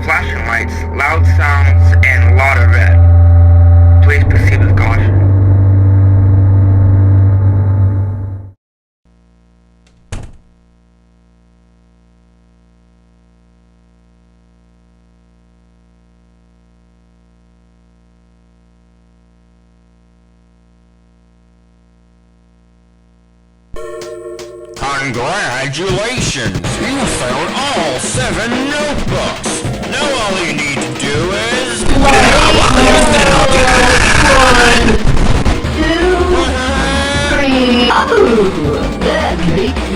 flashing lights, loud sounds, and a lot of red. Please proceed with caution. Congratulations! You found all 7 notebooks! Now all you need to do is... 1, 2, 3... Oh, that could be